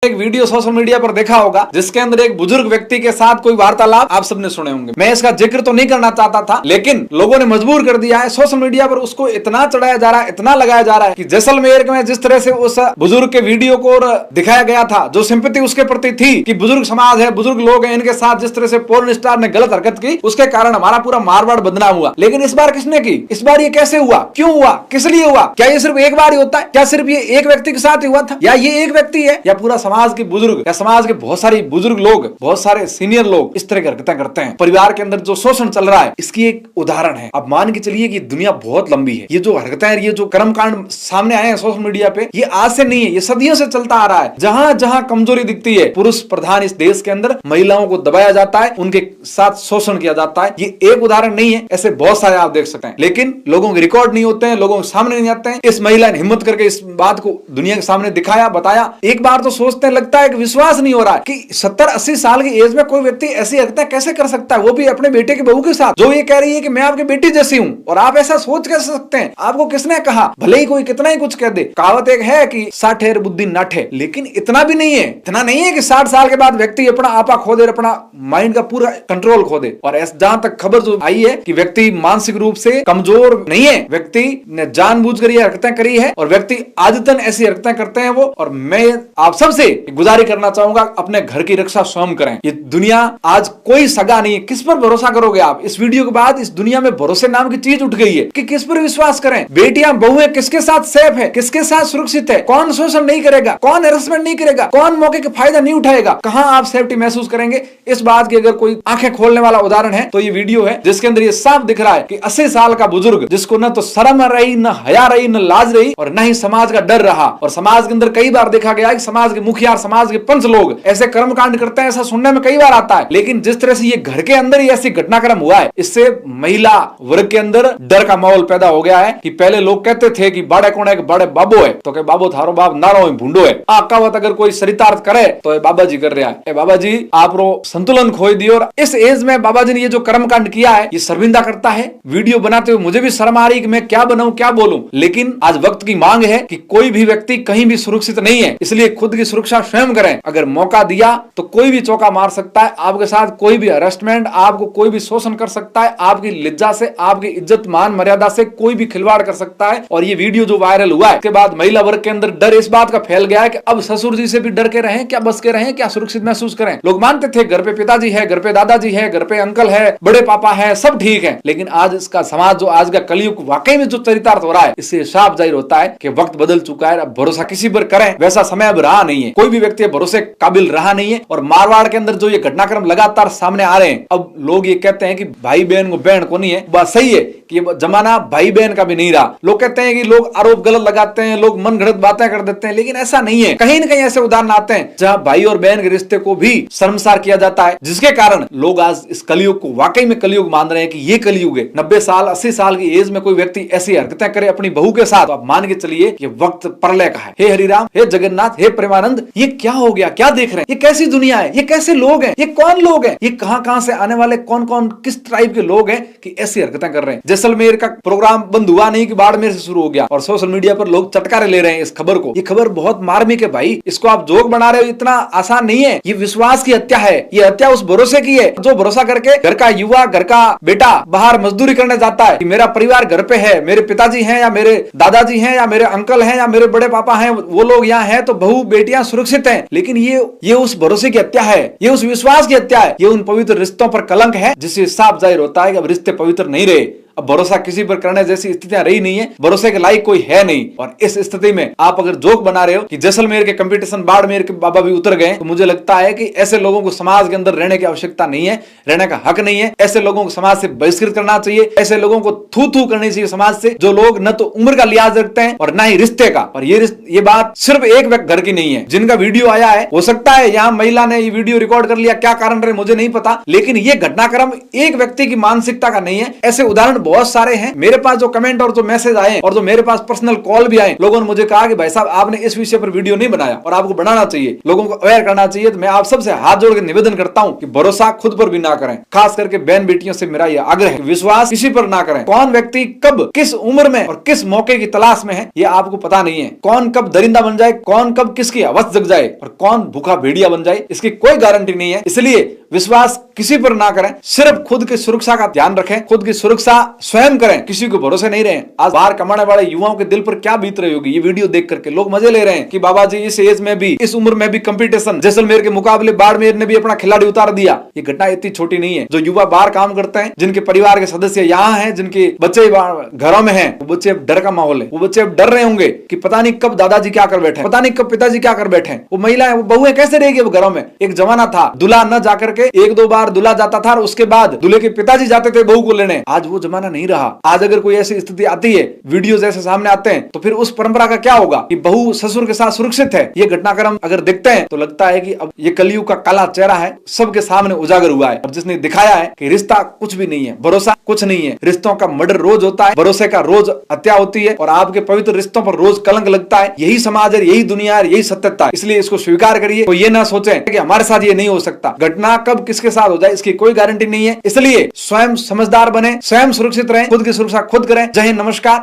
एक video social media पर देखा होगा जिसके अंदर एक बुजुर्ग व्यक्ति के साथ कोई वार्तालाप आप सबने सुने होंगे। मैं इसका जिक्र तो नहीं करना चाहता था, लेकिन लोगों ने मजबूर कर दिया है। सोशल मीडिया पर उसको इतना चढ़ाया जा रहा है, इतना लगाया जा रहा है कि जैसलमेर में जिस तरह से उस बुजुर्ग के वीडियो को दिखाया गया था, जो सिंपैथी उसके प्रति थी कि बुजुर्ग समाज है, बुजुर्ग लोग हैं, इनके साथ जिस तरह से पोर्न स्टार ने गलत हरकत की, उसके कारण हमारा पूरा मारवाड़ बदनाम हुआ। लेकिन इस बार किसने की? इस बार ये कैसे हुआ, क्यों हुआ, किस लिए हुआ? क्या ये सिर्फ एक बार ही होता है? क्या सिर्फ ये एक व्यक्ति के साथ ही हुआ था, या ये एक व्यक्ति है, या पूरा समाज के बुजुर्ग या समाज के बहुत सारे बुजुर्ग लोग, बहुत सारे सीनियर लोग इस तरह की हरकतें करते हैं? परिवार के अंदर जो शोषण चल रहा है, इसकी एक उदाहरण है। अब मान के चलिए कि दुनिया बहुत लंबी है। ये जो हरकतें, ये जो कर्मकांड सामने आए हैं सोशल मीडिया पे, ये आज से नहीं है, ये सदियों से चलता आ रहा है। जहां जहां कमजोरी दिखती है, पुरुष प्रधान इस देश के अंदर महिलाओं को दबाया जाता है, उनके साथ शोषण किया जाता है। ये एक उदाहरण नहीं है, ऐसे बहुत सारे आप देख सकते हैं, लेकिन लोगों के रिकॉर्ड नहीं होते हैं, लोगों के सामने नहीं आते हैं। इस महिला ने हिम्मत करके इस बात को दुनिया के सामने दिखाया, बताया। एक बार तो सोचते हैं, लगता है कि विश्वास नहीं हो रहा है कि 70-80 साल की एज में कोई व्यक्ति ऐसी हरकतें कैसे कर सकता है, वो भी अपने बेटे के बहू के साथ, जो ये कह रही है कि मैं आपकी बेटी जैसी हूं। और आप ऐसा सोच कैसे सकते हैं? आपको किसने कहा? भले ही कोई कितना ही कुछ कह दे। कहावत एक है कि 60 बुद्धि नाठ है, लेकिन इतना भी नहीं है। इतना नहीं है कि 60 साल के बाद व्यक्ति अपना आपा खो दे, अपना माइंड का पूरा कंट्रोल खो दे। और जहां तक खबर जो आई है कि व्यक्ति मानसिक रूप से कमजोर नहीं है, व्यक्ति ने जानबूझकर ये हरकतें करी है, और व्यक्ति आदतन ऐसी हरकतें करते हैं वो। और मैं आप सबसे गुजारिश करना चाहूंगा, अपने घर की रक्षा स्वयं करें। ये दुनिया आज कोई सगा नहीं है। किस पर भरोसा करोगे आप? इस वीडियो के बाद इस दुनिया में भरोसे नाम की चीज उठ गई है कि किस पर विश्वास करें? बेटियां बहुएं किसके साथ सेफ है, किसके साथ सुरक्षित है? कौन शोषण नहीं करेगा, कौन हेरसमेंट नहीं करेगा, कौन मौके का फायदा नहीं उठाएगा? कहां आप सेफ्टी महसूस करेंगे? इस बात की अगर कोई आंखें खोलने वाला उदाहरण है तो ये वीडियो है, जिसके अंदर ये साफ दिख रहा है कि 80 साल का बुजुर्ग, जिसको न तो शर्म रही, न हया रही, न लाज रही, और न ही समाज का डर रहा। और समाज के अंदर कई बार देखा गया कि समाज के मुखिया, समाज के पंच लोग ऐसे कर्मकांड करते हैं, ऐसा सुनने में कई बार आता है। लेकिन जिस तरह से ये घर के अंदर ही ऐसी घटनाक्रम हुआ है, इससे महिला वर्ग के अंदर डर का माहौल पैदा हो गया है। कि पहले लोग कहते थे कि बाड़े कौन है, कि बाड़े बाबो है, तो के बाबो थारो बाप नारो है, भूंडो है। कहावत अगर कोई सरितार्थ करे तो ये बाबा जी कर रहा है। बाबा जी आप रो संतुलन खोई दियो। और इस एज में बाबा जी ने ये जो कर्मकांड किया है, ये शर्मिंदा करता है। वीडियो बनाते हुए मुझे भी शर्म आ रही कि मैं क्या बनाऊं, क्या बोलूं। लेकिन आज वक्त की मांग है कि कोई भी व्यक्ति कहीं भी सुरक्षित नहीं है, इसलिए खुद की सुरक्षा स्वयं करें। अगर मौका दिया तो कोई भी चौका मार सकता है आपके साथ, कोई भी हरेसमेंट, आपको कोई भी शोषण कर सकता है, आपकी लिज्जा से, आपकी इज्जत मान मर्यादा से कोई भी खिलवाड़ कर सकता है। और ये वीडियो जो वायरल हुआ है, उसके बाद महिला वर्ग के अंदर डर इस बात का फैल गया है कि अब ससुर जी से भी डर के रहें, क्या बस के रहें, क्या सुरक्षित महसूस करें। लोग मानते थे घर पे पिताजी है, घर पे दादाजी है, घर पे अंकल है, बड़े पापा है, सब ठीक है। लेकिन आज इसका समाज, जो आज का कलयुग वाकई में जो चरितार्थ हो रहा है, इससे साफ जाहिर होता है कि वक्त बदल चुका है। अब भरोसा किसी पर करें वैसा समय अब रहा नहीं है, कोई भी व्यक्ति भरोसे काबिल रहा नहीं है। और मारवाड़ के अंदर जो ये घटनाक्रम लगातार सामने आ रहे हैं, अब लोग ये कहते हैं कि भाई बहन को बहन को नहीं है। बात सही है कि ये जमाना भाई बहन का भी नहीं रहा। लोग कहते हैं कि लोग आरोप गलत लगाते हैं, लोग मन घड़त बातें कर देते हैं, लेकिन ऐसा नहीं है। कहीं न कहीं ऐसे उदाहरण आते हैं जहां भाई और बहन के रिश्ते को भी शर्मसार किया जाता है, जिसके कारण लोग आज इस कलयुग को वाकई में कलयुग मान रहे हैं कि ये कलयुग है। 90 साल 80 साल की एज में कोई व्यक्ति ऐसी हरकतें करे अपनी बहू के साथ, तो आप मान के चलिए कि वक्त प्रलय का है। हे हरिराम, हे जगन्नाथ, हे प्रेमानंद, ये क्या हो गया, क्या देख रहे हैं? ये कैसी दुनिया है, ये कैसे लोग हैं, ये कौन लोग हैं, ये कहां से आने वाले कौन कौन किस टाइप के लोग हैं कि ऐसी हरकतें कर रहे हैं? जैसलमेर का प्रोग्राम बंद हुआ नहीं कि बाड़मेर से शुरू हो गया, और सोशल मीडिया पर लोग चटकारे ले रहे हैं इस खबर को। ये खबर बहुत मार्मिक है भाई, इसको आप जोक बना रहे हो, इतना आसान नहीं है। ये विश्वास की हत्या है, ये हत्या उस भरोसे की है जो भरोसा करके घर का युवा, घर का बेटा बाहर मजदूरी करने जाता है कि मेरा परिवार घर पे है, मेरे पिताजी हैं या मेरे दादाजी हैं या मेरे अंकल हैं या मेरे बड़े पापा हैं, वो लोग यहाँ हैं तो बहू बेटियां सुरक्षित हैं। लेकिन ये उस भरोसे की हत्या है, ये उस विश्वास की हत्या है, ये उन पवित्र रिश्तों पर कलंक है, जिससे साफ जाहिर होता है कि अब रिश्ते पवित्र नहीं रहे। अब भरोसा किसी पर करने जैसी स्थितियां रही नहीं है, भरोसे के लायक कोई है नहीं। और इस स्थिति में आप अगर जोक बना रहे हो कि जैसलमेर के कंपटीशन बाड़मेर के बाबा भी उतर गए, तो मुझे लगता है कि ऐसे लोगों को समाज के अंदर रहने की आवश्यकता नहीं है, रहने का हक नहीं है। ऐसे लोगों को समाज से बहिष्कृत करना चाहिए, ऐसे लोगों को थू थू करनी चाहिए समाज से, जो लोग न तो उम्र का लिहाज रखते हैं और न ही रिश्ते का। और ये बात सिर्फ एक घर की नहीं है। जिनका वीडियो आया है, हो सकता है यहाँ महिला ने ये वीडियो रिकॉर्ड कर लिया, क्या कारण रहे मुझे नहीं पता, लेकिन ये घटनाक्रम एक व्यक्ति की मानसिकता का नहीं है। ऐसे उदाहरण बहुत सारे हैं। मेरे पास जो कमेंट और जो मैसेज आए और जो मेरे पास पर्सनल कॉल भी आए, लोगों ने मुझे कहा कि भाई साहब आपने इस विषय पर वीडियो नहीं बनाया और आपको बनाना चाहिए, लोगों को अवेयर करना चाहिए। तो मैं आप सबसे हाथ जोड़ के निवेदन करता हूं कि भरोसा खुद पर भी ना करें। खास करके बहन बेटियों से मेरा यह आग्रह है, विश्वास किसी पर ना करें। कौन व्यक्ति कब किस उम्र में और किस मौके की तलाश में है, यह आपको पता नहीं है। कौन कब दरिंदा बन जाए, कौन कब किसकी हवस जग जाए और कौन भूखा भेड़िया बन जाए, इसकी कोई गारंटी नहीं है। इसलिए विश्वास किसी पर ना करें, सिर्फ खुद की सुरक्षा का ध्यान रखें, खुद की सुरक्षा स्वयं करें, किसी को भरोसे नहीं रहें। आज बाहर कमाने वाले युवाओं के दिल पर क्या बीत रही होगी ये वीडियो देख करके। लोग मजे ले रहे हैं कि बाबा जी इस एज में भी, इस उम्र में भी कंपटीशन, जैसलमेर के मुकाबले बाड़मेर ने भी अपना खिलाड़ी उतार दिया। ये घटना इतनी छोटी नहीं है। जो युवा बाहर काम करते हैं, जिनके परिवार के सदस्य यहाँ हैं, जिनके बच्चे घरों में हैं, वो बच्चे डर का माहौल है। वो बच्चे अब डर रहे होंगे कि पता नहीं कब दादाजी क्या कर बैठे, पता नहीं कब पिताजी क्या कर बैठे। वो महिलाएं, वो बहुएं कैसे रहेगी वो घरों में। एक जमाना था दूल्हा न जाकर के एक दो बार दूल्हा जाता था और उसके बाद दूल्हे के पिताजी जाते थे बहू को लेने। आज वो जमाना नहीं रहा। आज अगर कोई ऐसी स्थिति आती है, वीडियो जैसे सामने आते हैं, तो फिर उस परंपरा का क्या होगा कि बहू ससुर के साथ सुरक्षित है। ये घटनाक्रम अगर देखते हैं तो लगता है कि अब ये कलयुग का काला चेहरा है, सबके सामने उजागर हुआ है। और जिसने दिखाया है कि रिश्ता कुछ भी नहीं है, भरोसा कुछ नहीं है, रिश्तों का मर्डर रोज होता है, भरोसे का रोज हत्या होती है और आपके पवित्र रिश्तों पर रोज कलंक लगता है। यही समाज है, यही दुनिया है, यही सत्यता है। इसलिए इसको स्वीकार करिए। तो ये ना सोचें कि हमारे साथ ये नहीं हो सकता। घटना कब किसके साथ हो जाए इसकी कोई गारंटी नहीं है। इसलिए स्वयं समझदार बने, स्वयं सुरक्षित रहें, खुद की सुरक्षा खुद करें। जय हिंद, नमस्कार।